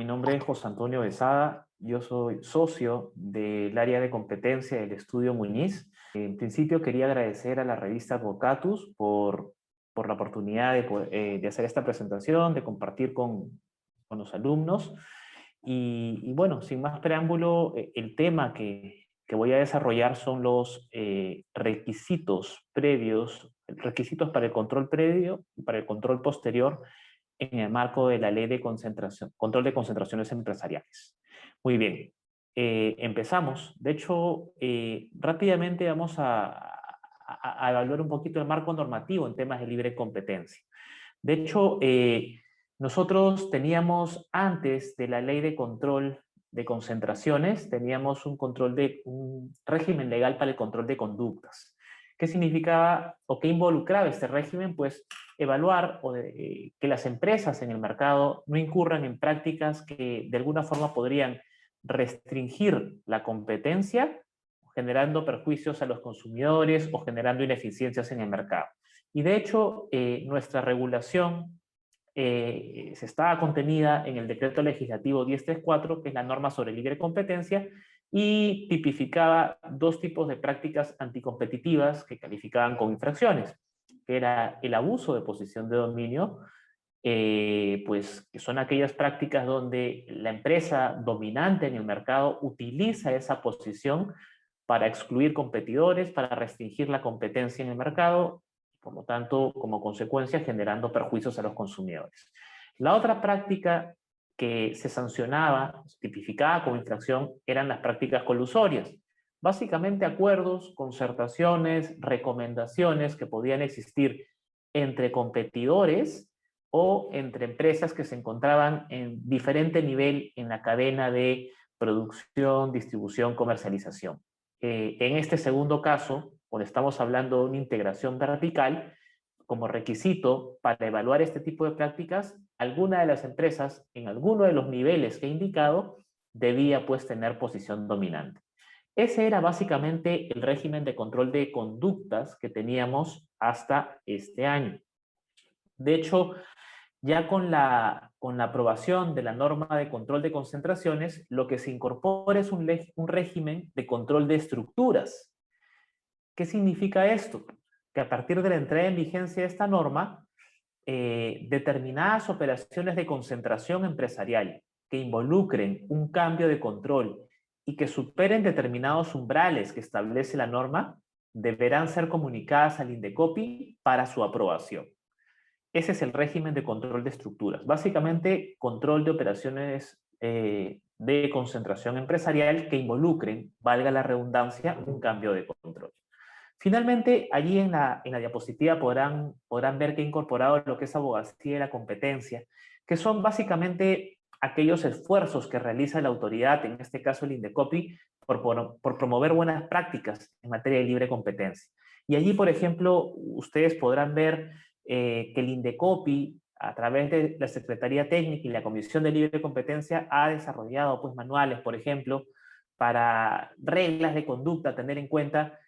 Mi nombre es José Antonio Besada, yo soy socio del área de competencia del estudio Muñiz. En principio quería agradecer a la revista Advocatus por la oportunidad de hacer esta presentación, de compartir con los alumnos. Bueno, sin más preámbulo, el tema que voy a desarrollar son los requisitos previos, requisitos para el control previo y para el control posterior en el marco de la ley de control de concentraciones empresariales. Muy bien, empezamos. De hecho, rápidamente vamos a evaluar un poquito el marco normativo en temas de libre competencia. De hecho, nosotros teníamos antes de la ley de control de concentraciones, teníamos un régimen legal para el control de conductas. ¿Qué significaba o qué involucraba este régimen? Pues evaluar que las empresas en el mercado no incurran en prácticas que de alguna forma podrían restringir la competencia, generando perjuicios a los consumidores o generando ineficiencias en el mercado. Y de hecho, nuestra regulación se estaba contenida en el decreto legislativo 1034, que es la norma sobre libre competencia, y tipificaba dos tipos de prácticas anticompetitivas que calificaban como infracciones, que era el abuso de posición de dominio, pues que son aquellas prácticas donde la empresa dominante en el mercado utiliza esa posición para excluir competidores, para restringir la competencia en el mercado, por lo tanto, como consecuencia, generando perjuicios a los consumidores. La otra práctica que se sancionaba, tipificada como infracción, eran las prácticas colusorias. Básicamente acuerdos, concertaciones, recomendaciones que podían existir entre competidores o entre empresas que se encontraban en diferente nivel en la cadena de producción, distribución, comercialización. En este segundo caso, cuando estamos hablando de una integración vertical, como requisito para evaluar este tipo de prácticas, alguna de las empresas en alguno de los niveles que he indicado debía pues tener posición dominante. Ese era básicamente el régimen de control de conductas que teníamos hasta este año. De hecho, ya con la aprobación de la norma de control de concentraciones, lo que se incorpora es un régimen de control de estructuras. ¿Qué significa esto? Que a partir de la entrada en vigencia de esta norma, determinadas operaciones de concentración empresarial que involucren un cambio de control y que superen determinados umbrales que establece la norma, deberán ser comunicadas al INDECOPI para su aprobación. Ese es el régimen de control de estructuras. Básicamente, control de operaciones de concentración empresarial que involucren, valga la redundancia, un cambio de control. Finalmente, allí en la diapositiva podrán ver que he incorporado lo que es abogacía de la competencia, que son básicamente aquellos esfuerzos que realiza la autoridad, en este caso el INDECOPI, por promover buenas prácticas en materia de libre competencia. Y allí, por ejemplo, ustedes podrán ver que el INDECOPI, a través de la Secretaría Técnica y la Comisión de Libre Competencia, ha desarrollado pues, manuales, por ejemplo, para reglas de conducta a tener en cuenta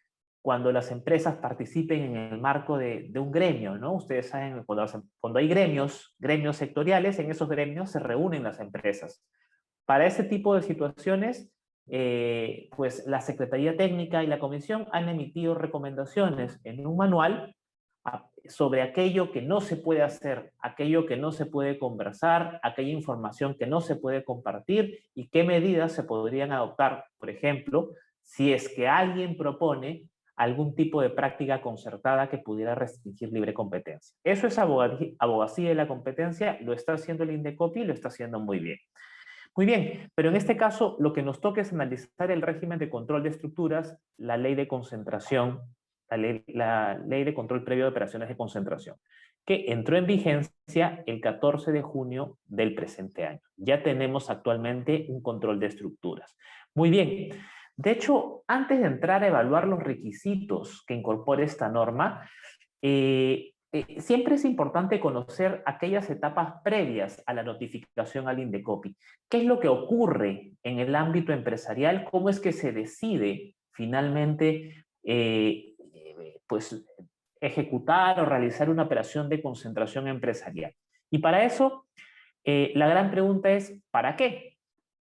cuando las empresas participen en el marco de un gremio, ¿no? Ustedes saben, cuando hay gremios sectoriales, en esos gremios se reúnen las empresas. Para ese tipo de situaciones, pues la Secretaría Técnica y la Comisión han emitido recomendaciones en un manual sobre aquello que no se puede hacer, aquello que no se puede conversar, aquella información que no se puede compartir y qué medidas se podrían adoptar, por ejemplo, si es que alguien propone algún tipo de práctica concertada que pudiera restringir libre competencia. Eso es abogacía de la competencia, lo está haciendo el INDECOPI y lo está haciendo muy bien. Muy bien, pero en este caso lo que nos toca es analizar el régimen de control de estructuras, la ley de concentración, la ley de control previo de operaciones de concentración, que entró en vigencia el 14 de junio del presente año. Ya tenemos actualmente un control de estructuras. Muy bien. De hecho, antes de entrar a evaluar los requisitos que incorpora esta norma, siempre es importante conocer aquellas etapas previas a la notificación al INDECOPI. ¿Qué es lo que ocurre en el ámbito empresarial? ¿Cómo es que se decide finalmente pues, ejecutar o realizar una operación de concentración empresarial? Y para eso La gran pregunta es, ¿para qué?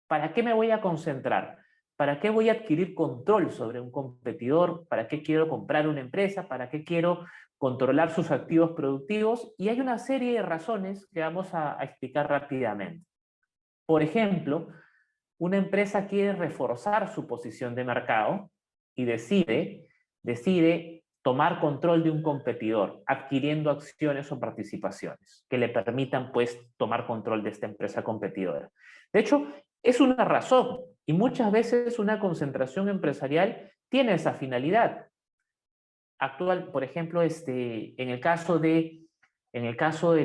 ¿Para qué me voy a concentrar? ¿Para qué voy a adquirir control sobre un competidor? ¿Para qué quiero comprar una empresa? ¿Para qué quiero controlar sus activos productivos? Y hay una serie de razones que vamos a explicar rápidamente. Por ejemplo, una empresa quiere reforzar su posición de mercado y decide tomar control de un competidor, adquiriendo acciones o participaciones que le permitan, pues, tomar control de esta empresa competidora. De hecho, es una razón y muchas veces una concentración empresarial tiene esa finalidad. Actual, por ejemplo, en el caso de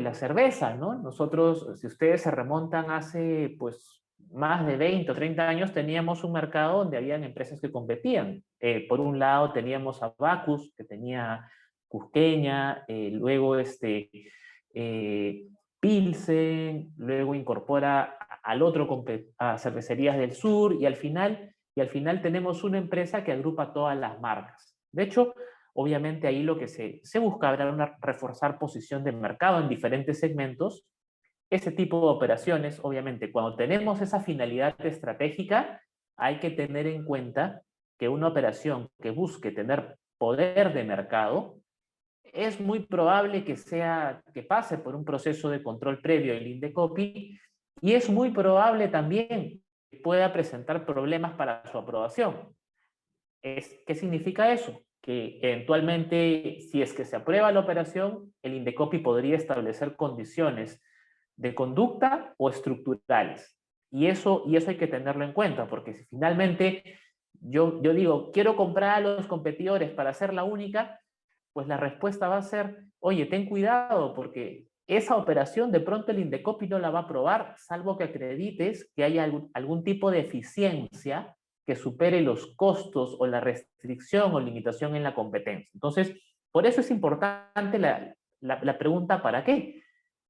la cerveza, ¿no? Nosotros, si ustedes se remontan hace, pues, más de 20 o 30 años, teníamos un mercado donde habían empresas que competían. Por un lado teníamos a Bacus, que tenía Cusqueña, luego eh, Pilsen, luego incorpora al otro a Cervecerías del Sur, y al final tenemos una empresa que agrupa todas las marcas. De hecho, obviamente ahí lo que se busca era reforzar posición de mercado en diferentes segmentos. Ese tipo de operaciones, obviamente, cuando tenemos esa finalidad estratégica, hay que tener en cuenta que una operación que busque tener poder de mercado es muy probable que pase por un proceso de control previo del Indecopi, y es muy probable también que pueda presentar problemas para su aprobación. ¿Qué significa eso? Que eventualmente, si es que se aprueba la operación, el Indecopi podría establecer condiciones de conducta o estructurales. Y eso hay que tenerlo en cuenta, porque si finalmente yo digo, quiero comprar a los competidores para ser la única, pues la respuesta va a ser, oye, ten cuidado, porque esa operación de pronto el Indecopi no la va a aprobar, salvo que acredites que haya algún tipo de eficiencia que supere los costos o la restricción o limitación en la competencia. Entonces, por eso es importante la pregunta ¿para qué?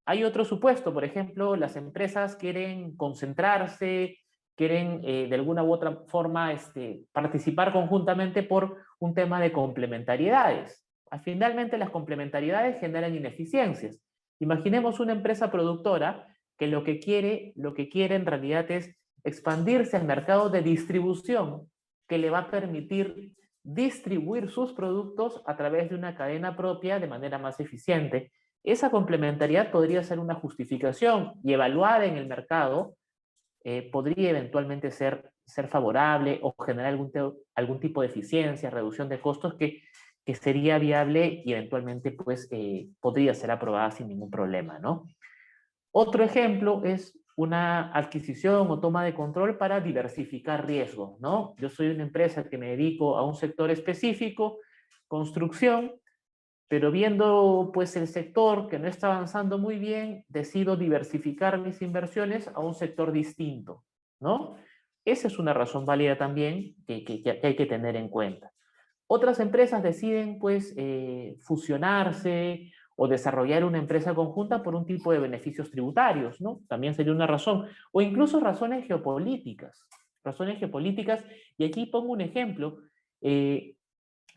Hay otro supuesto, por ejemplo, las empresas quieren concentrarse, quieren de alguna u otra forma participar conjuntamente por un tema de complementariedades. Finalmente, las complementariedades generan ineficiencias. Imaginemos una empresa productora que lo que quiere en realidad es expandirse al mercado de distribución, que le va a permitir distribuir sus productos a través de una cadena propia de manera más eficiente. Esa complementariedad podría ser una justificación y evaluada en el mercado podría eventualmente ser favorable o generar algún tipo de eficiencia, reducción de costos que sería viable y eventualmente pues, podría ser aprobada sin ningún problema, ¿no? Otro ejemplo es una adquisición o toma de control para diversificar riesgos, ¿no? Yo soy una empresa que me dedico a un sector específico, construcción, pero viendo pues el sector que no está avanzando muy bien, decido diversificar mis inversiones a un sector distinto, ¿no? Esa es una razón válida también que hay que tener en cuenta. Otras empresas deciden pues fusionarse o desarrollar una empresa conjunta por un tipo de beneficios tributarios, ¿no? También sería una razón. O incluso razones geopolíticas. Razones geopolíticas, y aquí pongo un ejemplo. Eh,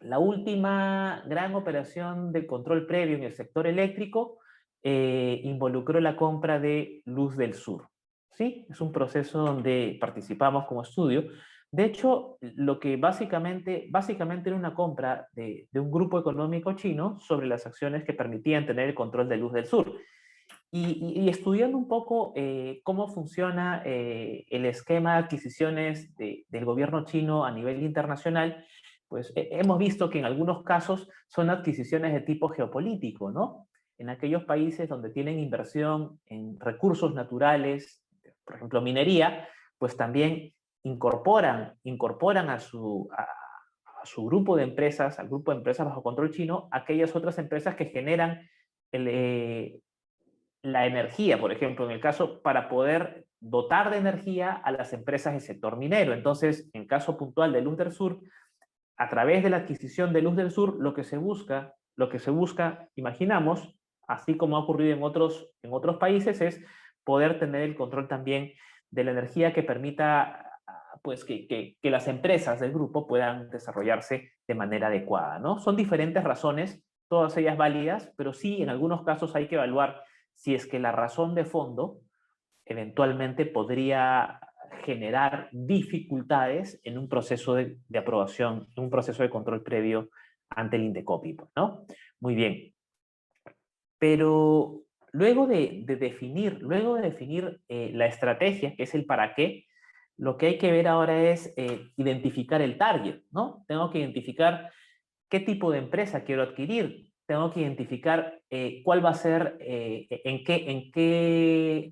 la última gran operación de control previo en el sector eléctrico involucró la compra de Luz del Sur. ¿Sí? Es un proceso donde participamos como estudio. De hecho, lo que básicamente era una compra de un grupo económico chino sobre las acciones que permitían tener el control de Luz del Sur. Y estudiando un poco cómo funciona el esquema de adquisiciones del gobierno chino a nivel internacional, pues hemos visto que en algunos casos son adquisiciones de tipo geopolítico, ¿no? En aquellos países donde tienen inversión en recursos naturales, por ejemplo minería, pues también incorporan a su grupo de empresas, al grupo de empresas bajo control chino, aquellas otras empresas que generan el, la energía, por ejemplo, en el caso para poder dotar de energía a las empresas del sector minero. Entonces, en caso puntual de Luz del Sur, a través de la adquisición de Luz del Sur, lo que se busca, imaginamos, así como ha ocurrido en otros países, es poder tener el control también de la energía que permita pues, que las empresas del grupo puedan desarrollarse de manera adecuada, ¿no? Son diferentes razones, todas ellas válidas, pero sí, en algunos casos hay que evaluar si es que la razón de fondo eventualmente podría generar dificultades en un proceso de aprobación, en un proceso de control previo ante el INDECOPI, ¿no? Muy bien. Pero luego de definir la estrategia, que es el para qué, lo que hay que ver ahora es identificar el target, ¿no? Tengo que identificar qué tipo de empresa quiero adquirir, tengo que identificar cuál va a ser, en qué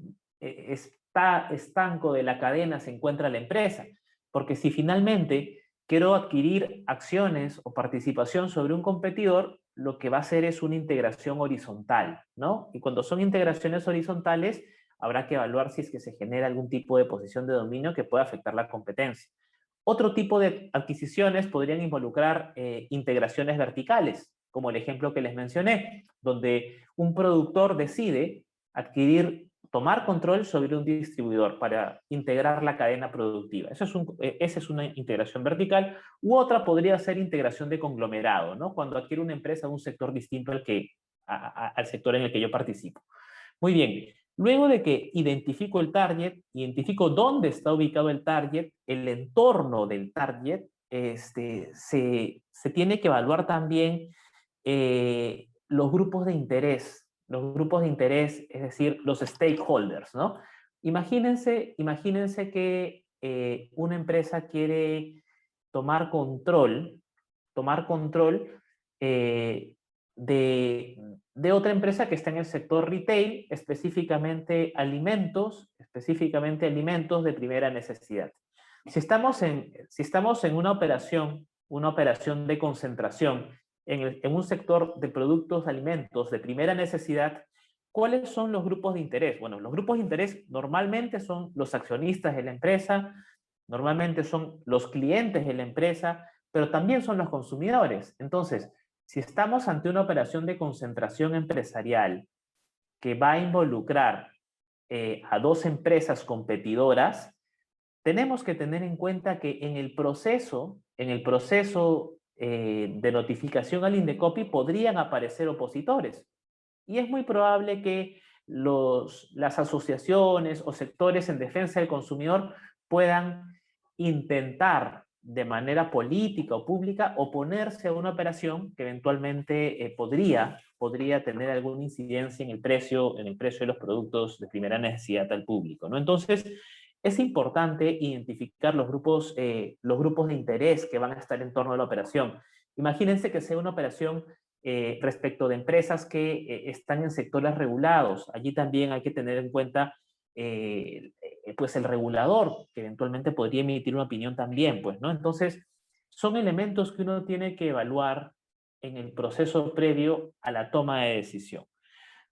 estanco de la cadena se encuentra la empresa. Porque si finalmente quiero adquirir acciones o participación sobre un competidor, lo que va a hacer es una integración horizontal, ¿no? Y cuando son integraciones horizontales, habrá que evaluar si es que se genera algún tipo de posición de dominio que pueda afectar la competencia. Otro tipo de adquisiciones podrían involucrar integraciones verticales, como el ejemplo que les mencioné, donde un productor decide tomar control sobre un distribuidor para integrar la cadena productiva. Esa es una integración vertical. U otra podría ser integración de conglomerado, ¿no? Cuando adquiere una empresa de un sector distinto al sector en el que yo participo. Muy bien, luego de que identifico el target, identifico dónde está ubicado el target, el entorno del target, se tiene que evaluar también los grupos de interés, es decir, los stakeholders, ¿no? Imagínense que una empresa quiere tomar control, tomar control eh, de otra empresa que está en el sector retail, específicamente alimentos de primera necesidad. Si estamos en una operación de concentración en un sector de productos, alimentos de primera necesidad, ¿cuáles son los grupos de interés? Bueno, los grupos de interés normalmente son los accionistas de la empresa, normalmente son los clientes de la empresa, pero también son los consumidores. Entonces, si estamos ante una operación de concentración empresarial que va a involucrar a dos empresas competidoras, tenemos que tener en cuenta que en el proceso de notificación al INDECOPI podrían aparecer opositores. Y es muy probable que las asociaciones o sectores en defensa del consumidor puedan intentar de manera política o pública oponerse a una operación que eventualmente podría tener alguna incidencia en el precio de los productos de primera necesidad al público, ¿no? Entonces, es importante identificar los grupos de interés que van a estar en torno a la operación. Imagínense que sea una operación respecto de empresas que están en sectores regulados. Allí también hay que tener en cuenta pues el regulador, que eventualmente podría emitir una opinión también, pues, ¿no? Entonces, son elementos que uno tiene que evaluar en el proceso previo a la toma de decisión.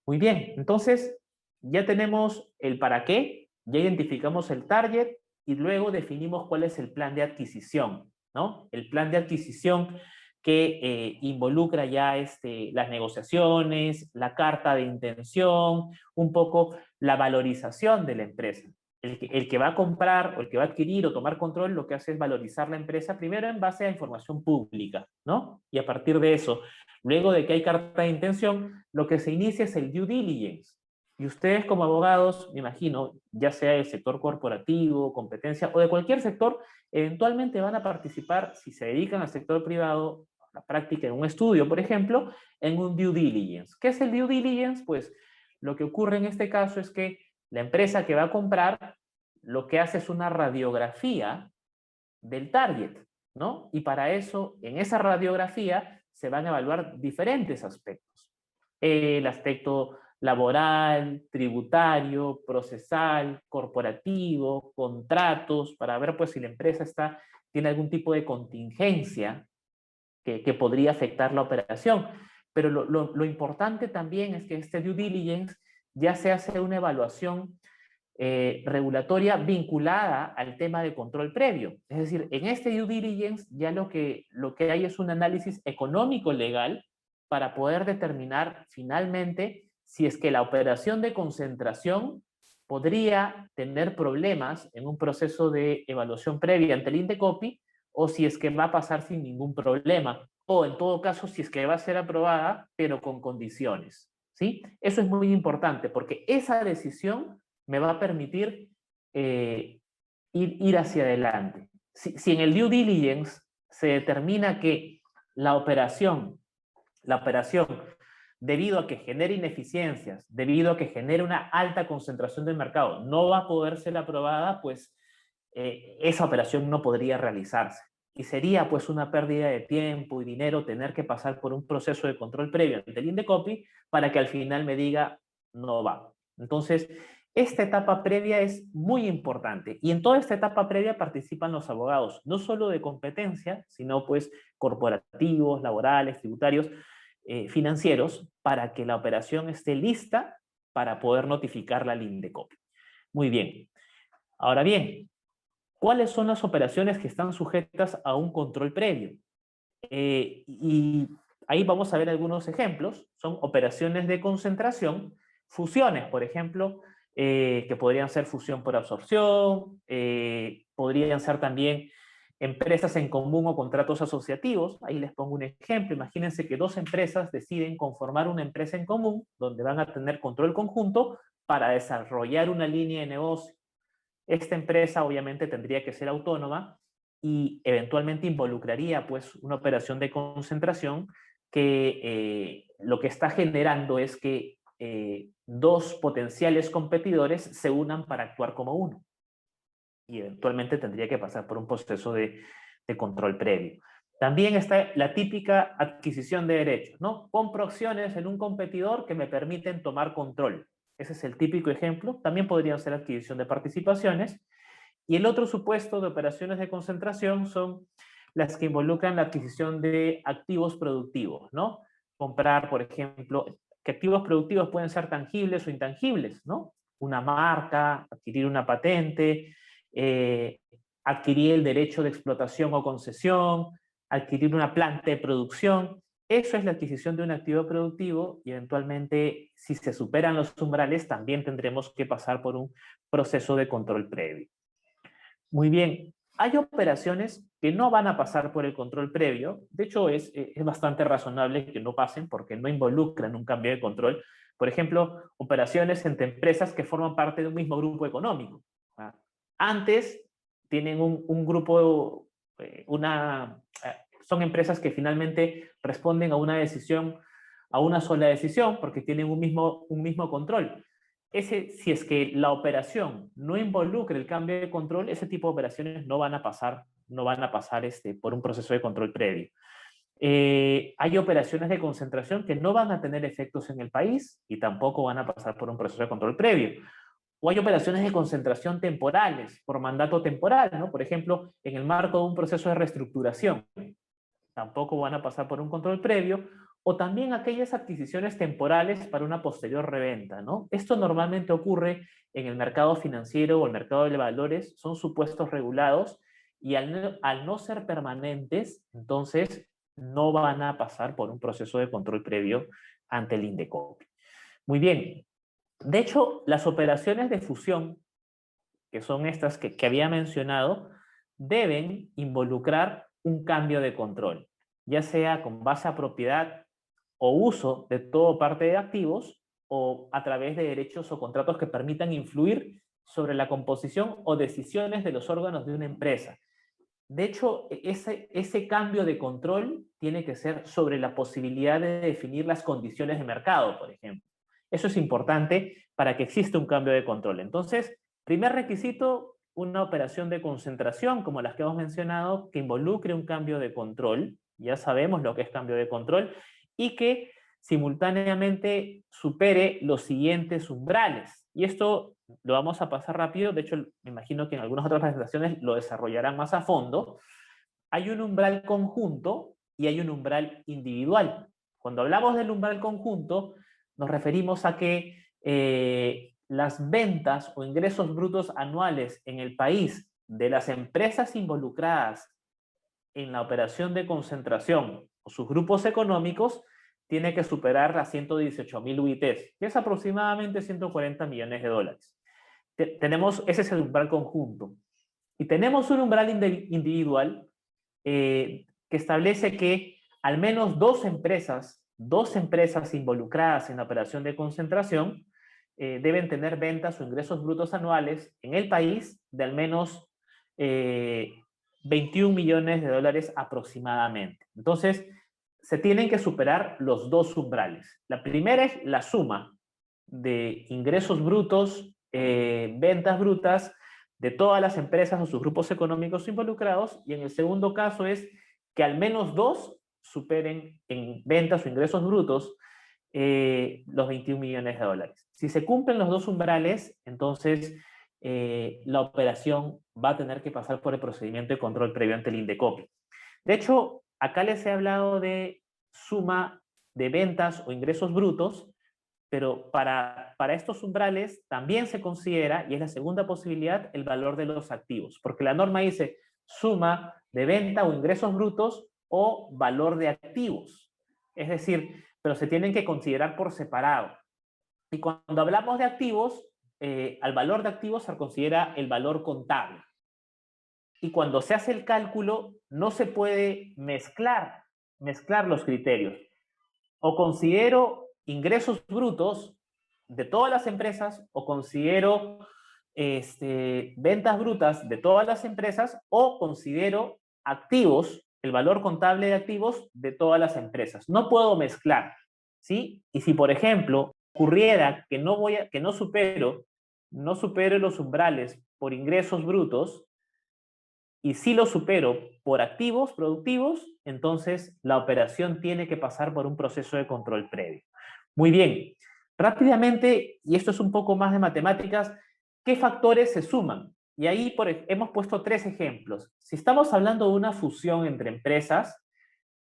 Muy bien, entonces ya tenemos el para qué, ya identificamos el target y luego definimos cuál es el plan de adquisición, ¿no? El plan de adquisición que involucra ya las negociaciones, la carta de intención, un poco la valorización de la empresa. El que va a comprar o el que va a adquirir o tomar control lo que hace es valorizar la empresa primero en base a información pública, ¿no? Y a partir de eso, luego de que hay carta de intención, lo que se inicia es el due diligence. Y ustedes como abogados, me imagino, ya sea del sector corporativo, competencia o de cualquier sector, eventualmente van a participar, si se dedican al sector privado, a la práctica en un estudio, por ejemplo, en un due diligence. ¿Qué es el due diligence? Pues lo que ocurre en este caso es que la empresa que va a comprar lo que hace es una radiografía del target, ¿no? Y para eso, en esa radiografía, se van a evaluar diferentes aspectos. El aspecto laboral, tributario, procesal, corporativo, contratos, para ver pues si la empresa tiene algún tipo de contingencia que podría afectar la operación. Pero lo importante también es que este due diligence ya se hace una evaluación regulatoria vinculada al tema de control previo. Es decir, en este due diligence ya lo que hay es un análisis económico-legal para poder determinar finalmente si es que la operación de concentración podría tener problemas en un proceso de evaluación previa ante el INDECOPI o si es que va a pasar sin ningún problema o en todo caso si es que va a ser aprobada pero con condiciones. ¿Sí? Eso es muy importante porque esa decisión me va a permitir ir hacia adelante. Si en el due diligence se determina que la operación, debido a que genere ineficiencias, debido a que genere una alta concentración del mercado, no va a poder ser aprobada, pues esa operación no podría realizarse. Y sería pues una pérdida de tiempo y dinero tener que pasar por un proceso de control previo ante el INDECOPI para que al final me diga no va. Entonces, esta etapa previa es muy importante y en toda esta etapa previa participan los abogados, no solo de competencia, sino pues corporativos, laborales, tributarios, financieros, para que la operación esté lista para poder notificarla al INDECOPI. Muy bien. Ahora bien, ¿cuáles son las operaciones que están sujetas a un control previo? Y ahí vamos a ver algunos ejemplos. Son operaciones de concentración, fusiones, por ejemplo, que podrían ser fusión por absorción, podrían ser también empresas en común o contratos asociativos. Ahí les pongo un ejemplo. Imagínense que dos empresas deciden conformar una empresa en común donde van a tener control conjunto para desarrollar una línea de negocio. Esta empresa obviamente tendría que ser autónoma y eventualmente involucraría pues una operación de concentración que lo que está generando es que dos potenciales competidores se unan para actuar como uno y eventualmente tendría que pasar por un proceso de control previo. También está la típica adquisición de derechos, ¿no? Compro acciones en un competidor que me permiten tomar control. Ese es el típico ejemplo. También podrían ser adquisición de participaciones. Y el otro supuesto de operaciones de concentración son las que involucran la adquisición de activos productivos, ¿no? Comprar, por ejemplo, que activos productivos pueden ser tangibles o intangibles, ¿no? Una marca, adquirir una patente, adquirir el derecho de explotación o concesión, adquirir una planta de producción. Eso es la adquisición de un activo productivo y eventualmente, si se superan los umbrales, también tendremos que pasar por un proceso de control previo. Muy bien, hay operaciones que no van a pasar por el control previo. De hecho, es bastante razonable que no pasen porque no involucran un cambio de control. Por ejemplo, operaciones entre empresas que forman parte de un mismo grupo económico. Antes tienen un grupo, son empresas que finalmente responden a una decisión, a una sola decisión, porque tienen un mismo control. Si es que la operación no involucra el cambio de control, ese tipo de operaciones no van a pasar por un proceso de control previo. Hay operaciones de concentración que no van a tener efectos en el país y tampoco van a pasar por un proceso de control previo. O hay operaciones de concentración temporales, por mandato temporal, ¿no? Por ejemplo, en el marco de un proceso de reestructuración. Tampoco van a pasar por un control previo, o también aquellas adquisiciones temporales para una posterior reventa, ¿no? Esto normalmente ocurre en el mercado financiero o el mercado de valores, son supuestos regulados y al no ser permanentes, entonces no van a pasar por un proceso de control previo ante el INDECOPI. Muy bien. De hecho, las operaciones de fusión, que son estas que había mencionado, deben involucrar un cambio de control, ya sea con base a propiedad o uso de todo o parte de activos o a través de derechos o contratos que permitan influir sobre la composición o decisiones de los órganos de una empresa. De hecho, ese cambio de control tiene que ser sobre la posibilidad de definir las condiciones de mercado, por ejemplo. Eso es importante para que exista un cambio de control. Entonces, primer requisito, una operación de concentración, como las que hemos mencionado, que involucre un cambio de control. Ya sabemos lo que es cambio de control y que simultáneamente supere los siguientes umbrales. Y esto lo vamos a pasar rápido, de hecho me imagino que en algunas otras presentaciones lo desarrollarán más a fondo. Hay un umbral conjunto y hay un umbral individual. Cuando hablamos del umbral conjunto, nos referimos a que las ventas o ingresos brutos anuales en el país de las empresas involucradas en la operación de concentración o sus grupos económicos tiene que superar las 118.000 UITs, que es aproximadamente 140 millones de dólares. Ese es el umbral conjunto. Y tenemos un umbral individual que establece que al menos dos empresas involucradas en la operación de concentración deben tener ventas o ingresos brutos anuales en el país de al menos 21 millones de dólares aproximadamente. Entonces, se tienen que superar los dos umbrales. La primera es la suma de ingresos brutos, ventas brutas de todas las empresas o sus grupos económicos involucrados, y en el segundo caso es que al menos dos superen en ventas o ingresos brutos los 21 millones de dólares. Si se cumplen los dos umbrales, entonces la operación va a tener que pasar por el procedimiento de control previo ante el INDECOPI. De hecho, acá les he hablado de suma de ventas o ingresos brutos, pero para estos umbrales también se considera, y es la segunda posibilidad, el valor de los activos, porque la norma dice suma de venta o ingresos brutos o valor de activos. Es decir, pero se tienen que considerar por separado. Y cuando hablamos de activos, al valor de activos se considera el valor contable. Y cuando se hace el cálculo, no se puede mezclar los criterios. O considero ingresos brutos de todas las empresas, o considero ventas brutas de todas las empresas, o considero activos, el valor contable de activos de todas las empresas. No puedo mezclar, ¿sí? Y si, por ejemplo, ocurriera que no supero los umbrales por ingresos brutos, y si lo supero por activos productivos, entonces la operación tiene que pasar por un proceso de control previo. Muy bien, rápidamente, y esto es un poco más de matemáticas, ¿qué factores se suman? Y ahí hemos puesto 3 ejemplos. Si estamos hablando de una fusión entre empresas,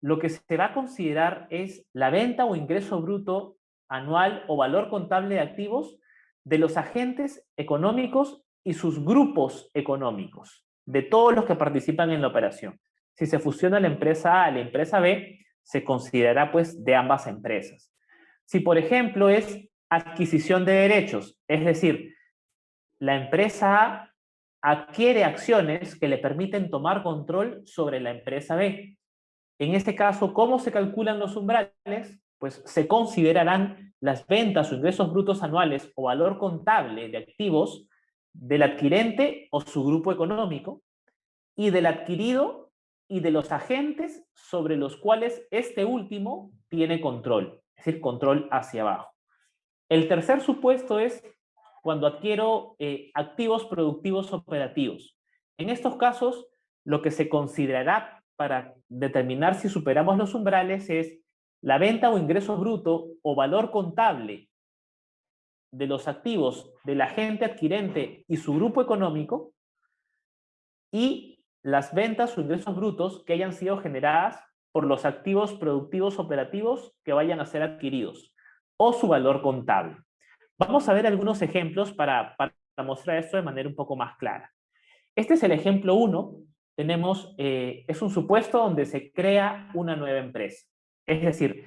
lo que se va a considerar es la venta o ingreso bruto anual o valor contable de activos de los agentes económicos y sus grupos económicos, de todos los que participan en la operación. Si se fusiona la empresa A a la empresa B, se considerará pues de ambas empresas. Si por ejemplo es adquisición de derechos, es decir, la empresa A adquiere acciones que le permiten tomar control sobre la empresa B. En este caso, ¿cómo se calculan los umbrales? Pues se considerarán las ventas o ingresos brutos anuales o valor contable de activos del adquirente o su grupo económico, y del adquirido y de los agentes sobre los cuales este último tiene control, es decir, control hacia abajo. El tercer supuesto es cuando adquiero activos productivos operativos. En estos casos, lo que se considerará para determinar si superamos los umbrales es la venta o ingreso bruto o valor contable de los activos del agente adquirente y su grupo económico, y las ventas o ingresos brutos que hayan sido generadas por los activos productivos operativos que vayan a ser adquiridos, o su valor contable. Vamos a ver algunos ejemplos para mostrar esto de manera un poco más clara. Este es el ejemplo 1. Es un supuesto donde se crea una nueva empresa. Es decir,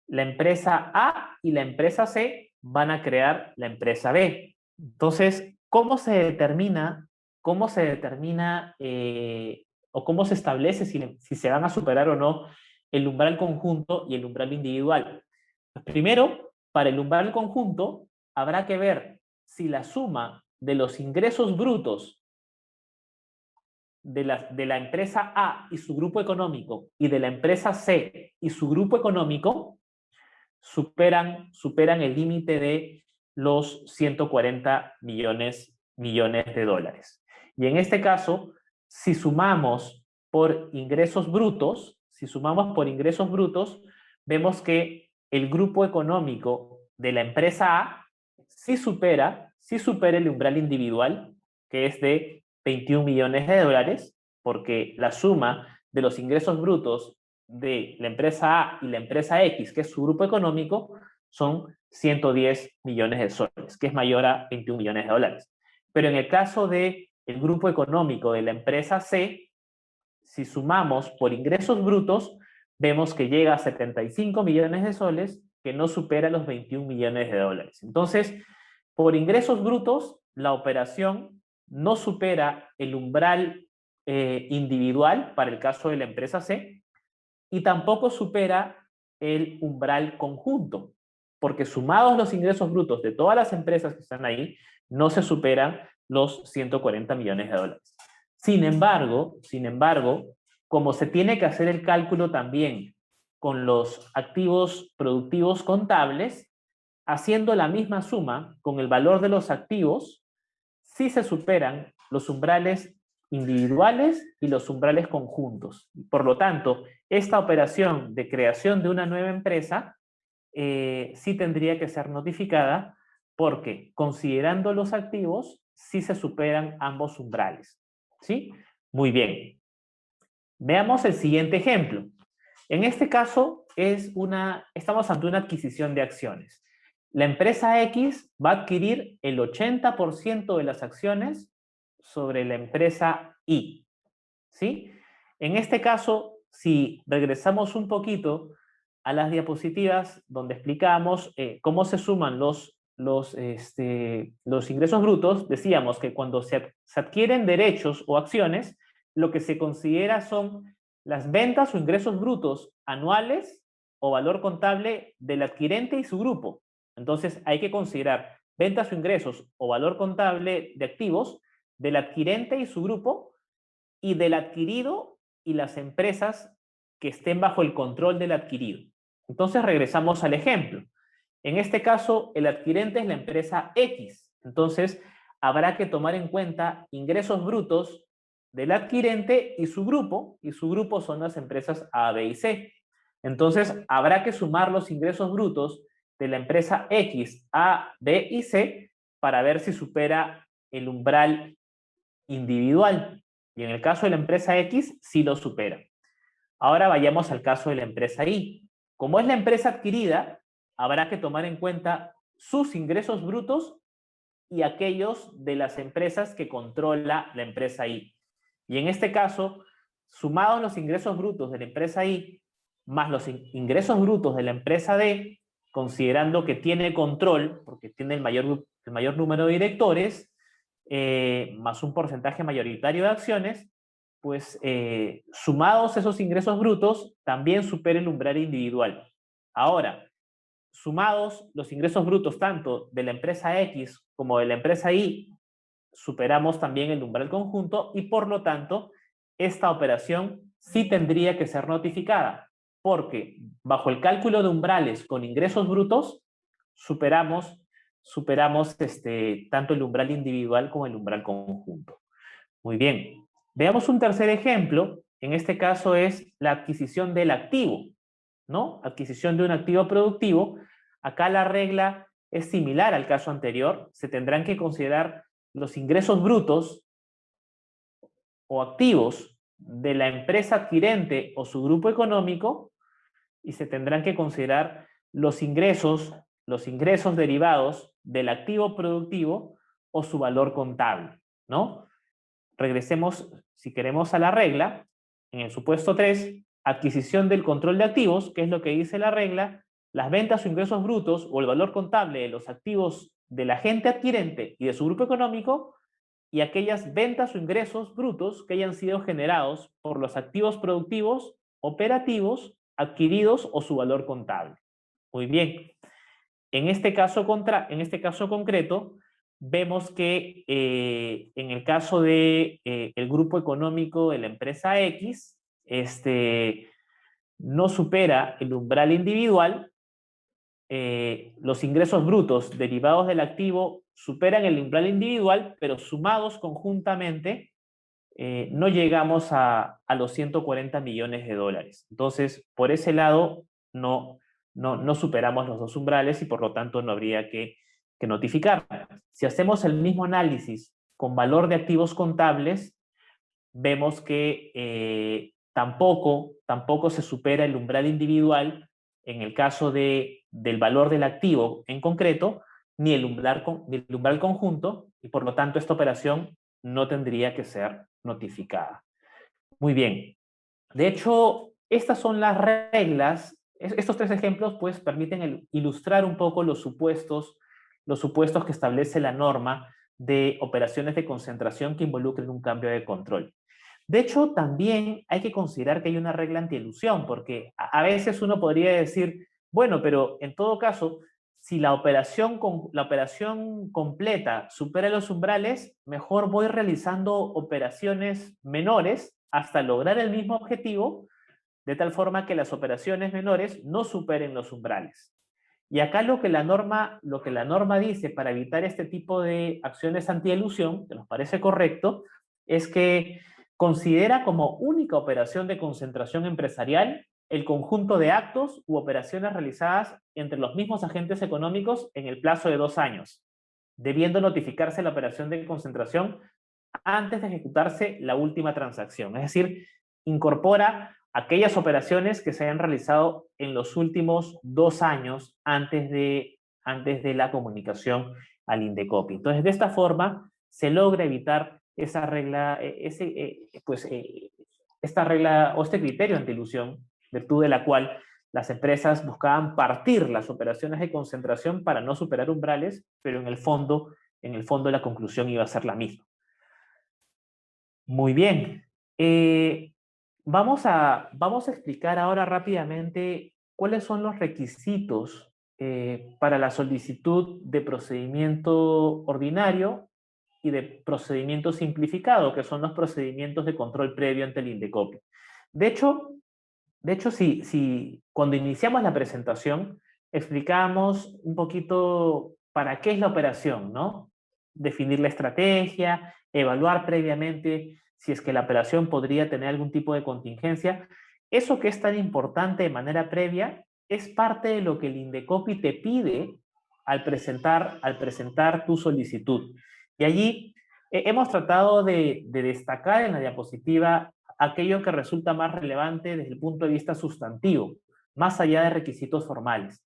la empresa A y la empresa C van a crear la empresa B. Entonces, cómo se determina o cómo se establece si se van a superar o no el umbral conjunto y el umbral individual? Pues primero, para el umbral conjunto, habrá que ver si la suma de los ingresos brutos de la empresa A y su grupo económico y de la empresa C y su grupo económico superan el límite de los 140 millones de dólares. Y en este caso, si sumamos por ingresos brutos, vemos que el grupo económico de la empresa A sí supera el umbral individual, que es de 21 millones de dólares, porque la suma de los ingresos brutos de la empresa A y la empresa X, que es su grupo económico, son 110 millones de soles, que es mayor a 21 millones de dólares. Pero en el caso del grupo económico de la empresa C, si sumamos por ingresos brutos, vemos que llega a 75 millones de soles, que no supera los 21 millones de dólares. Entonces, por ingresos brutos, la operación no supera el umbral individual para el caso de la empresa C, y tampoco supera el umbral conjunto. porque sumados los ingresos brutos de todas las empresas que están ahí, no se superan los 140 millones de dólares. Sin embargo, como se tiene que hacer el cálculo también con los activos productivos contables, haciendo la misma suma con el valor de los activos, sí se superan los umbrales individuales y los umbrales conjuntos. Por lo tanto, esta operación de creación de una nueva empresa sí tendría que ser notificada porque considerando los activos, sí se superan ambos umbrales. ¿Sí? Muy bien. Veamos el siguiente ejemplo. En este caso, estamos ante una adquisición de acciones. La empresa X va a adquirir el 80% de las acciones sobre la empresa Y. ¿Sí? En este caso, si regresamos un poquito a las diapositivas donde explicamos cómo se suman los ingresos brutos, decíamos que cuando se adquieren derechos o acciones, lo que se considera son las ventas o ingresos brutos anuales o valor contable del adquirente y su grupo. Entonces hay que considerar ventas o ingresos o valor contable de activos del adquirente y su grupo y del adquirido y las empresas que estén bajo el control del adquirido. Entonces regresamos al ejemplo. En este caso, el adquirente es la empresa X. Entonces, habrá que tomar en cuenta ingresos brutos del adquirente y su grupo son las empresas A, B y C. Entonces, habrá que sumar los ingresos brutos de la empresa X, A, B y C para ver si supera el umbral individual. Y en el caso de la empresa X, sí lo supera. Ahora vayamos al caso de la empresa Y. Como es la empresa adquirida, habrá que tomar en cuenta sus ingresos brutos y aquellos de las empresas que controla la empresa Y. Y en este caso, sumados los ingresos brutos de la empresa Y más los ingresos brutos de la empresa D, considerando que tiene control, porque tiene el mayor número de directores, más un porcentaje mayoritario de acciones, pues sumados esos ingresos brutos, también supera el umbral individual. Ahora, sumados los ingresos brutos tanto de la empresa X como de la empresa Y, superamos también el umbral conjunto y por lo tanto, esta operación sí tendría que ser notificada, porque bajo el cálculo de umbrales con ingresos brutos, superamos tanto el umbral individual como el umbral conjunto. Muy bien. Veamos un tercer ejemplo. En este caso es la adquisición del activo, ¿no? Adquisición de un activo productivo. Acá la regla es similar al caso anterior. Se tendrán que considerar los ingresos brutos o activos de la empresa adquirente o su grupo económico y se tendrán que considerar los ingresos derivados del activo productivo o su valor contable, ¿no? Regresemos, si queremos, a la regla. En el supuesto 3, adquisición del control de activos, que es lo que dice la regla, las ventas o ingresos brutos o el valor contable de los activos del agente adquirente y de su grupo económico y aquellas ventas o ingresos brutos que hayan sido generados por los activos productivos, operativos, adquiridos o su valor contable. Muy bien. En este caso concreto, vemos que en el caso de el grupo económico de la empresa X, no supera el umbral individual, los ingresos brutos derivados del activo superan el umbral individual, pero sumados conjuntamente no llegamos a los 140 millones de dólares. Entonces, por ese lado, no superamos los dos umbrales y por lo tanto no habría que notificar. Si hacemos el mismo análisis con valor de activos contables, vemos que tampoco se supera el umbral individual en el caso del valor del activo en concreto, ni el umbral conjunto, y por lo tanto esta operación no tendría que ser notificada. Muy bien. De hecho, estas son las reglas. Estos tres ejemplos pues permiten ilustrar un poco los supuestos que establece la norma de operaciones de concentración que involucren un cambio de control. De hecho, también hay que considerar que hay una regla antielusión, porque a veces uno podría decir, bueno, pero en todo caso, si la operación completa supera los umbrales, mejor voy realizando operaciones menores hasta lograr el mismo objetivo, de tal forma que las operaciones menores no superen los umbrales. Y acá lo que la norma dice para evitar este tipo de acciones antielusión, que nos parece correcto, es que considera como única operación de concentración empresarial el conjunto de actos u operaciones realizadas entre los mismos agentes económicos en el plazo de 2 años, debiendo notificarse la operación de concentración antes de ejecutarse la última transacción. Es decir, incorpora aquellas operaciones que se hayan realizado en los últimos 2 años antes de la comunicación al Indecopi. Entonces, de esta forma, se logra evitar esa regla, esta regla o este criterio anti-ilusión, virtud de la cual las empresas buscaban partir las operaciones de concentración para no superar umbrales, pero en el fondo la conclusión iba a ser la misma. Muy bien. Vamos a explicar ahora rápidamente cuáles son los requisitos para la solicitud de procedimiento ordinario y de procedimiento simplificado, que son los procedimientos de control previo ante el Indecopi. De hecho, si cuando iniciamos la presentación explicábamos un poquito para qué es la operación, ¿no? Definir la estrategia, evaluar previamente si es que la operación podría tener algún tipo de contingencia. Eso que es tan importante de manera previa es parte de lo que el Indecopi te pide al presentar tu solicitud. Y allí hemos tratado de destacar en la diapositiva aquello que resulta más relevante desde el punto de vista sustantivo, más allá de requisitos formales.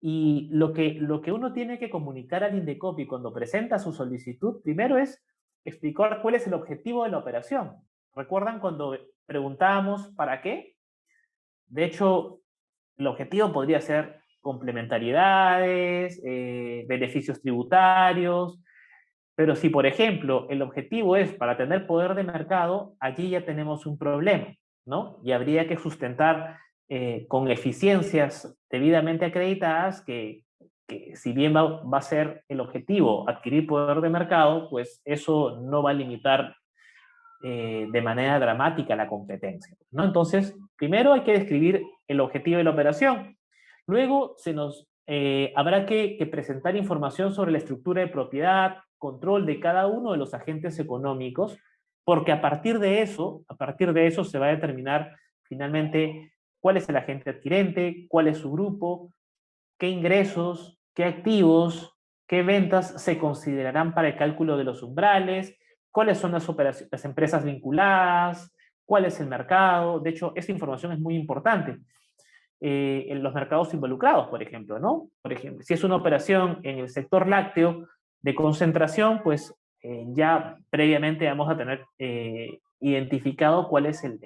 Y lo que uno tiene que comunicar al Indecopi cuando presenta su solicitud, primero es explicar cuál es el objetivo de la operación. ¿Recuerdan cuando preguntábamos para qué? De hecho, el objetivo podría ser complementariedades, beneficios tributarios, pero si, por ejemplo, el objetivo es para tener poder de mercado, allí ya tenemos un problema, ¿no? Y habría que sustentar con eficiencias debidamente acreditadas que si bien va a ser el objetivo adquirir poder de mercado, pues eso no va a limitar de manera dramática la competencia, ¿no? Entonces, primero hay que describir el objetivo de la operación. Luego habrá que presentar información sobre la estructura de propiedad, control de cada uno de los agentes económicos, porque a partir de eso se va a determinar finalmente cuál es el agente adquirente, cuál es su grupo, qué ingresos, qué activos, qué ventas se considerarán para el cálculo de los umbrales, cuáles son las empresas vinculadas, cuál es el mercado. De hecho, esta información es muy importante. En los mercados involucrados, por ejemplo, ¿no? Por ejemplo, si es una operación en el sector lácteo de concentración, pues ya previamente vamos a tener identificado cuál es el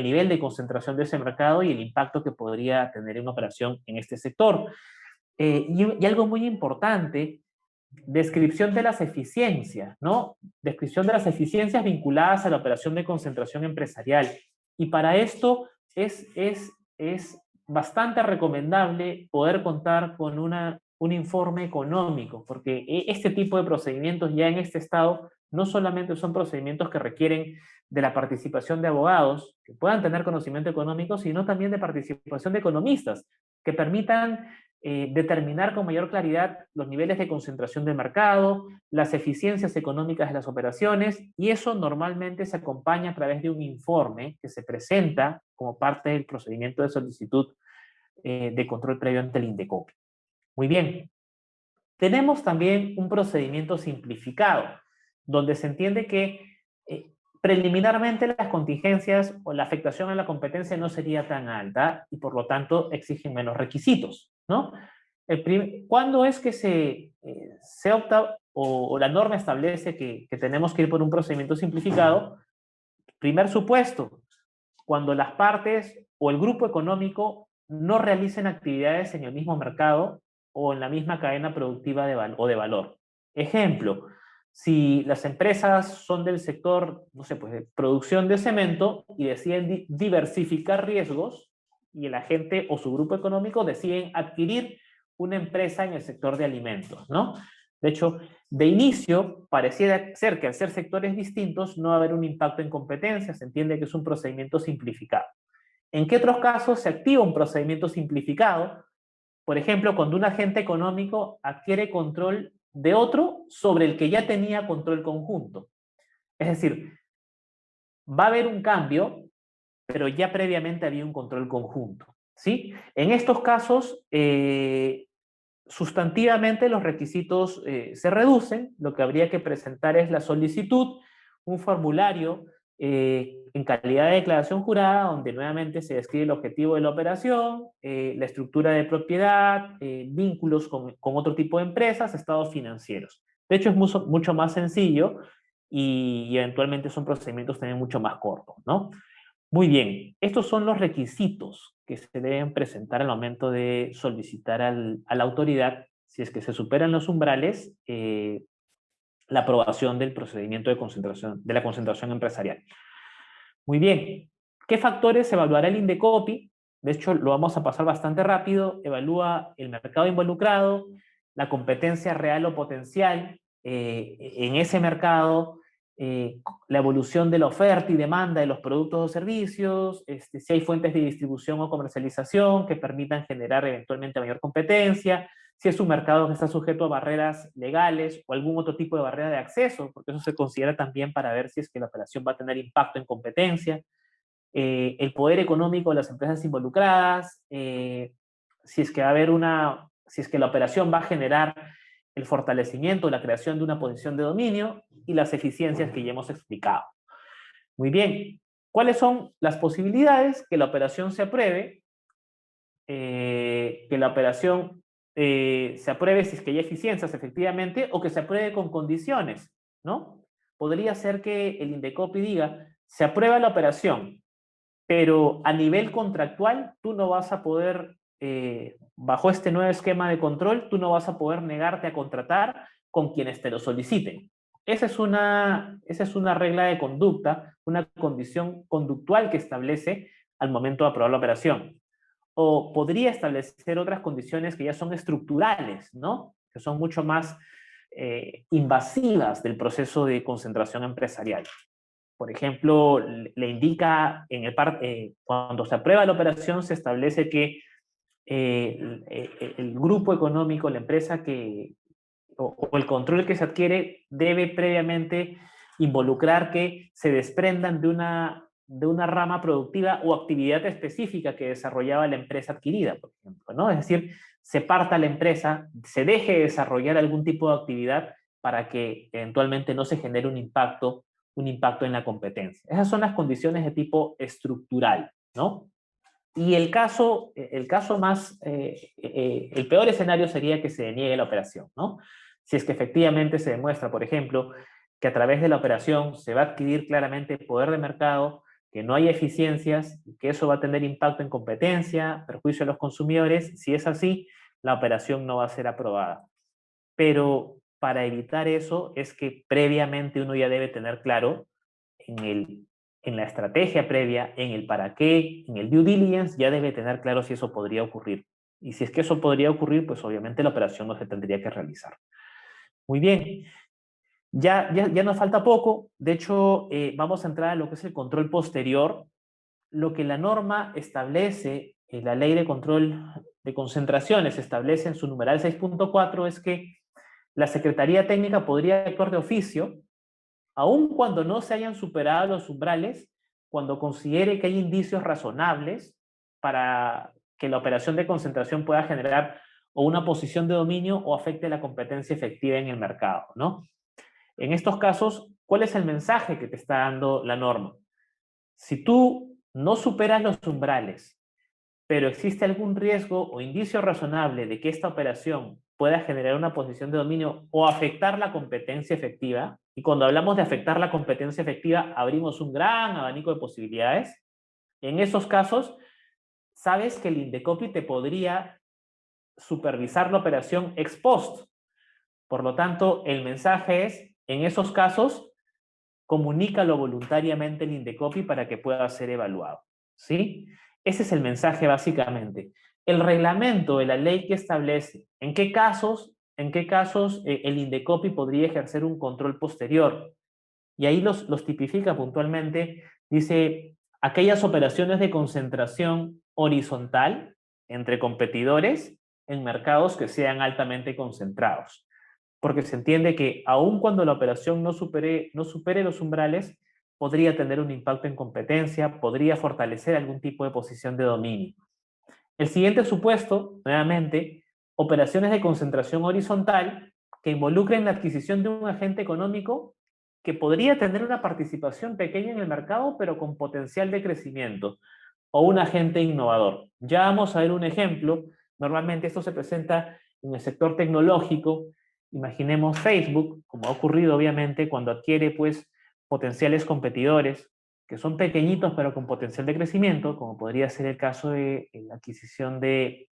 nivel de concentración de ese mercado y el impacto que podría tener una operación en este sector. Y algo muy importante, descripción de las eficiencias, ¿no? Descripción de las eficiencias vinculadas a la operación de concentración empresarial. Y para esto es bastante recomendable poder contar con un informe económico, porque este tipo de procedimientos ya en este estado no solamente son procedimientos que requieren de la participación de abogados que puedan tener conocimiento económico, sino también de participación de economistas que permitan determinar con mayor claridad los niveles de concentración del mercado, las eficiencias económicas de las operaciones, y eso normalmente se acompaña a través de un informe que se presenta como parte del procedimiento de solicitud de control previo ante el Indecopi. Muy bien. Tenemos también un procedimiento simplificado, donde se entiende que preliminarmente las contingencias o la afectación a la competencia no sería tan alta y por lo tanto exigen menos requisitos, ¿no? ¿Cuándo es que se opta o la norma establece que tenemos que ir por un procedimiento simplificado? Primer supuesto, cuando las partes o el grupo económico no realicen actividades en el mismo mercado o en la misma cadena productiva o de valor. Ejemplo, si las empresas son del sector, no sé, pues de producción de cemento y deciden diversificar riesgos y el agente o su grupo económico deciden adquirir una empresa en el sector de alimentos, ¿no? De hecho, de inicio, pareciera ser que al ser sectores distintos no va a haber un impacto en competencia, se entiende que es un procedimiento simplificado. ¿En qué otros casos se activa un procedimiento simplificado? Por ejemplo, cuando un agente económico adquiere control de otro sobre el que ya tenía control conjunto. Es decir, va a haber un cambio, pero ya previamente había un control conjunto, ¿sí? En estos casos, sustantivamente los requisitos se reducen, lo que habría que presentar es la solicitud, un formulario en calidad de declaración jurada, donde nuevamente se describe el objetivo de la operación, la estructura de propiedad, vínculos con otro tipo de empresas, estados financieros. De hecho, es mucho más sencillo y eventualmente son procedimientos también mucho más cortos, ¿no? Muy bien, estos son los requisitos que se deben presentar al momento de solicitar a la autoridad, si es que se superan los umbrales, la aprobación del procedimiento de concentración, de la concentración empresarial. Muy bien, ¿qué factores evaluará el Indecopi? De hecho, lo vamos a pasar bastante rápido. Evalúa el mercado involucrado, la competencia real o potencial en ese mercado, la evolución de la oferta y demanda de los productos o servicios, si hay fuentes de distribución o comercialización que permitan generar eventualmente mayor competencia, si es un mercado que está sujeto a barreras legales o algún otro tipo de barrera de acceso, porque eso se considera también para ver si es que la operación va a tener impacto en competencia, el poder económico de las empresas involucradas, si es que va a haber si es que la operación va a generar el fortalecimiento, la creación de una posición de dominio y las eficiencias que ya hemos explicado. Muy bien, ¿cuáles son las posibilidades que la operación se apruebe? Que la operación se apruebe si es que hay eficiencias efectivamente o que se apruebe con condiciones, ¿no? Podría ser que el Indecopi diga, se aprueba la operación, pero a nivel contractual tú no vas a poder, bajo este nuevo esquema de control, tú no vas a poder negarte a contratar con quienes te lo soliciten. Esa es una regla de conducta, una condición conductual que establece al momento de aprobar la operación. O podría establecer otras condiciones que ya son estructurales, ¿no? Que son mucho más invasivas del proceso de concentración empresarial. Por ejemplo, le indica cuando se aprueba la operación, se establece que el grupo económico, la empresa o el control que se adquiere debe previamente involucrar que se desprendan de una rama productiva o actividad específica que desarrollaba la empresa adquirida, por ejemplo, ¿no? Es decir, se parta la empresa, se deje desarrollar algún tipo de actividad para que eventualmente no se genere un impacto en la competencia. Esas son las condiciones de tipo estructural, ¿no? Y el peor escenario sería que se deniegue la operación, ¿no? Si es que efectivamente se demuestra, por ejemplo, que a través de la operación se va a adquirir claramente poder de mercado, que no hay eficiencias, que eso va a tener impacto en competencia, perjuicio a los consumidores, si es así, la operación no va a ser aprobada. Pero para evitar eso es que previamente uno ya debe tener claro en la estrategia previa, en el para qué, en el due diligence, ya debe tener claro si eso podría ocurrir. Y si es que eso podría ocurrir, pues obviamente la operación no se tendría que realizar. Muy bien, ya nos falta poco. De hecho, vamos a entrar a lo que es el control posterior. Lo que la norma establece, la ley de control de concentraciones establece en su numeral 6.4 es que la Secretaría Técnica podría actuar de oficio, aun cuando no se hayan superado los umbrales, cuando considere que hay indicios razonables para que la operación de concentración pueda generar o una posición de dominio o afecte la competencia efectiva en el mercado, ¿no? En estos casos, ¿cuál es el mensaje que te está dando la norma? Si tú no superas los umbrales, pero existe algún riesgo o indicio razonable de que esta operación pueda generar una posición de dominio o afectar la competencia efectiva, y cuando hablamos de afectar la competencia efectiva, abrimos un gran abanico de posibilidades, en esos casos, sabes que el Indecopi te podría supervisar la operación ex post. Por lo tanto, el mensaje es, en esos casos, comunícalo voluntariamente el Indecopi para que pueda ser evaluado, ¿sí? Ese es el mensaje básicamente. el reglamento de la ley que establece en qué casos el Indecopi podría ejercer un control posterior. Y ahí los tipifica puntualmente, dice, aquellas operaciones de concentración horizontal entre competidores en mercados que sean altamente concentrados. Porque se entiende que aun cuando la operación no supere los umbrales, podría tener un impacto en competencia, podría fortalecer algún tipo de posición de dominio. El siguiente supuesto, nuevamente, operaciones de concentración horizontal que involucren la adquisición de un agente económico que podría tener una participación pequeña en el mercado, pero con potencial de crecimiento, o un agente innovador. Ya vamos a ver un ejemplo. Normalmente esto se presenta en el sector tecnológico. Imaginemos Facebook, como ha ocurrido obviamente cuando adquiere pues potenciales competidores que son pequeñitos pero con potencial de crecimiento, como podría ser el caso de la adquisición del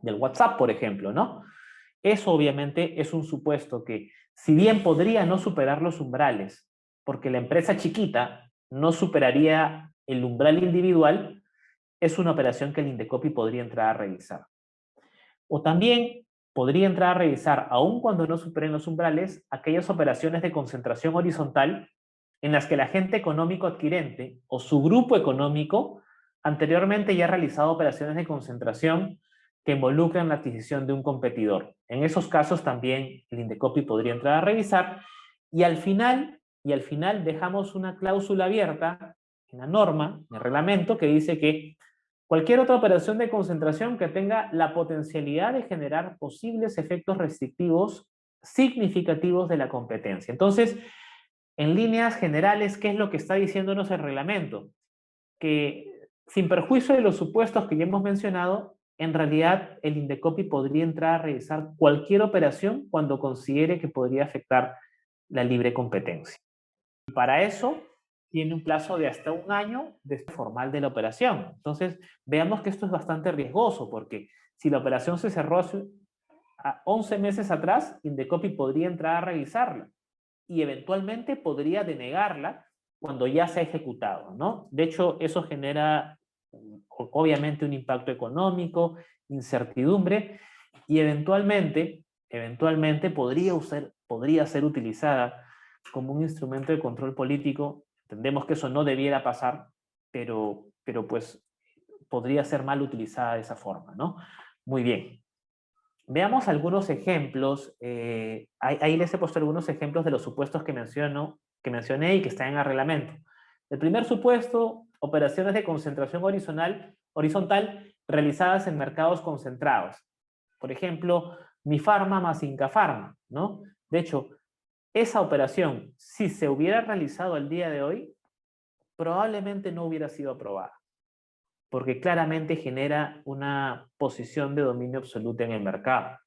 WhatsApp, por ejemplo, ¿no? Eso obviamente es un supuesto que, si bien podría no superar los umbrales, porque la empresa chiquita no superaría el umbral individual, es una operación que el Indecopi podría entrar a revisar. O también podría entrar a revisar, aun cuando no superen los umbrales, aquellas operaciones de concentración horizontal en las que el agente económico adquirente o su grupo económico anteriormente ya ha realizado operaciones de concentración que involucran la adquisición de un competidor. En esos casos también el Indecopi podría entrar a revisar y al final dejamos una cláusula abierta en la norma, en el reglamento, que dice que cualquier otra operación de concentración que tenga la potencialidad de generar posibles efectos restrictivos significativos de la competencia. Entonces, en líneas generales, ¿qué es lo que está diciéndonos el reglamento? Que sin perjuicio de los supuestos que ya hemos mencionado, en realidad el Indecopi podría entrar a revisar cualquier operación cuando considere que podría afectar la libre competencia. Y para eso tiene un plazo de hasta un año de formal de la operación. Entonces, veamos que esto es bastante riesgoso, porque si la operación se cerró hace 11 meses atrás, Indecopi podría entrar a revisarla y eventualmente podría denegarla cuando ya se ha ejecutado, ¿no? De hecho, eso genera obviamente un impacto económico, incertidumbre, y eventualmente podría ser utilizada como un instrumento de control político. Entendemos que eso no debiera pasar, pero pues podría ser mal utilizada de esa forma, ¿no? Muy bien. Veamos algunos ejemplos. Ahí les he puesto algunos ejemplos de los supuestos que mencioné y que están en el reglamento. El primer supuesto, operaciones de concentración horizontal realizadas en mercados concentrados. Por ejemplo, Mifarma más Incafarma, ¿no? De hecho, esa operación, si se hubiera realizado al día de hoy, probablemente no hubiera sido aprobada, porque claramente genera una posición de dominio absoluto en el mercado.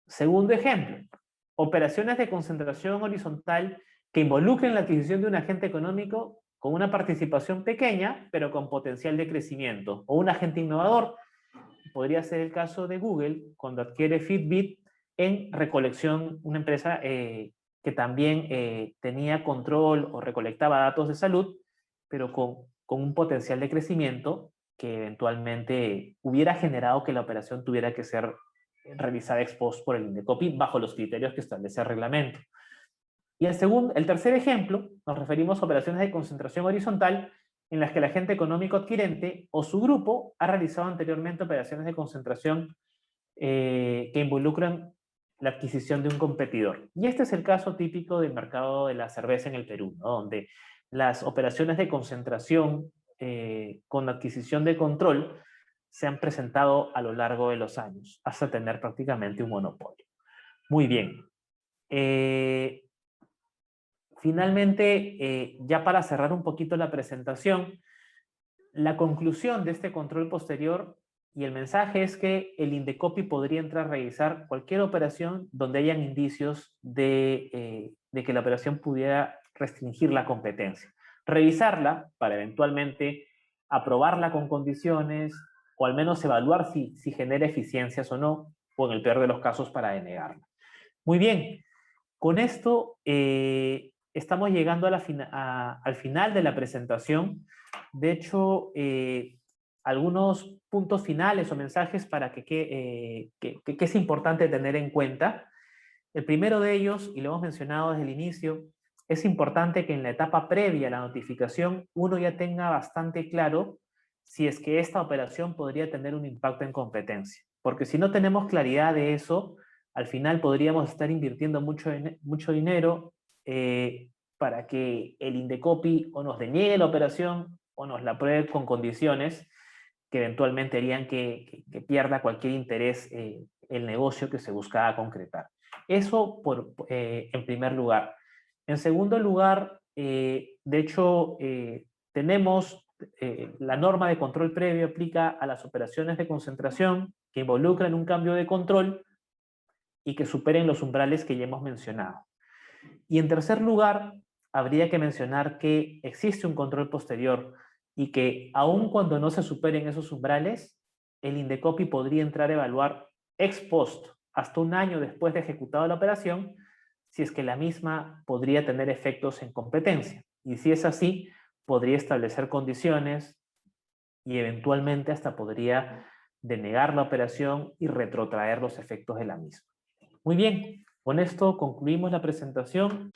Segundo ejemplo, operaciones de concentración horizontal que involucren la adquisición de un agente económico con una participación pequeña, pero con potencial de crecimiento, o un agente innovador. Podría ser el caso de Google cuando adquiere Fitbit en recolección, una empresa que también tenía control o recolectaba datos de salud, pero con un potencial de crecimiento que eventualmente hubiera generado que la operación tuviera que ser revisada ex post por el Indecopi bajo los criterios que establece el reglamento. Y el tercer ejemplo, nos referimos a operaciones de concentración horizontal en las que el agente económico adquirente o su grupo ha realizado anteriormente operaciones de concentración que involucran la adquisición de un competidor. Y este es el caso típico del mercado de la cerveza en el Perú, ¿no? Donde las operaciones de concentración con adquisición de control se han presentado a lo largo de los años, hasta tener prácticamente un monopolio. Muy bien. Finalmente, ya para cerrar un poquito la presentación, la conclusión de este control posterior y el mensaje es que el Indecopi podría entrar a revisar cualquier operación donde hayan indicios de que la operación pudiera restringir la competencia. Revisarla para eventualmente aprobarla con condiciones o al menos evaluar si genera eficiencias o no, o en el peor de los casos para denegarla. Muy bien, con esto estamos llegando al final de la presentación. De hecho, algunos puntos finales o mensajes para que es importante tener en cuenta. El primero de ellos, y lo hemos mencionado desde el inicio, es importante que en la etapa previa a la notificación uno ya tenga bastante claro si es que esta operación podría tener un impacto en competencia. Porque si no tenemos claridad de eso, al final podríamos estar invirtiendo mucho dinero para que el Indecopi o nos deniegue la operación o nos la apruebe con condiciones que eventualmente harían que pierda cualquier interés el negocio que se buscaba concretar. Eso en primer lugar. En segundo lugar, de hecho, tenemos la norma de control previo aplica a las operaciones de concentración que involucran un cambio de control y que superen los umbrales que ya hemos mencionado. Y en tercer lugar, habría que mencionar que existe un control posterior y que aun cuando no se superen esos umbrales, el Indecopi podría entrar a evaluar ex post, hasta un año después de ejecutada la operación, si es que la misma podría tener efectos en competencia. Y si es así, podría establecer condiciones y eventualmente hasta podría denegar la operación y retrotraer los efectos de la misma. Muy bien, con esto concluimos la presentación.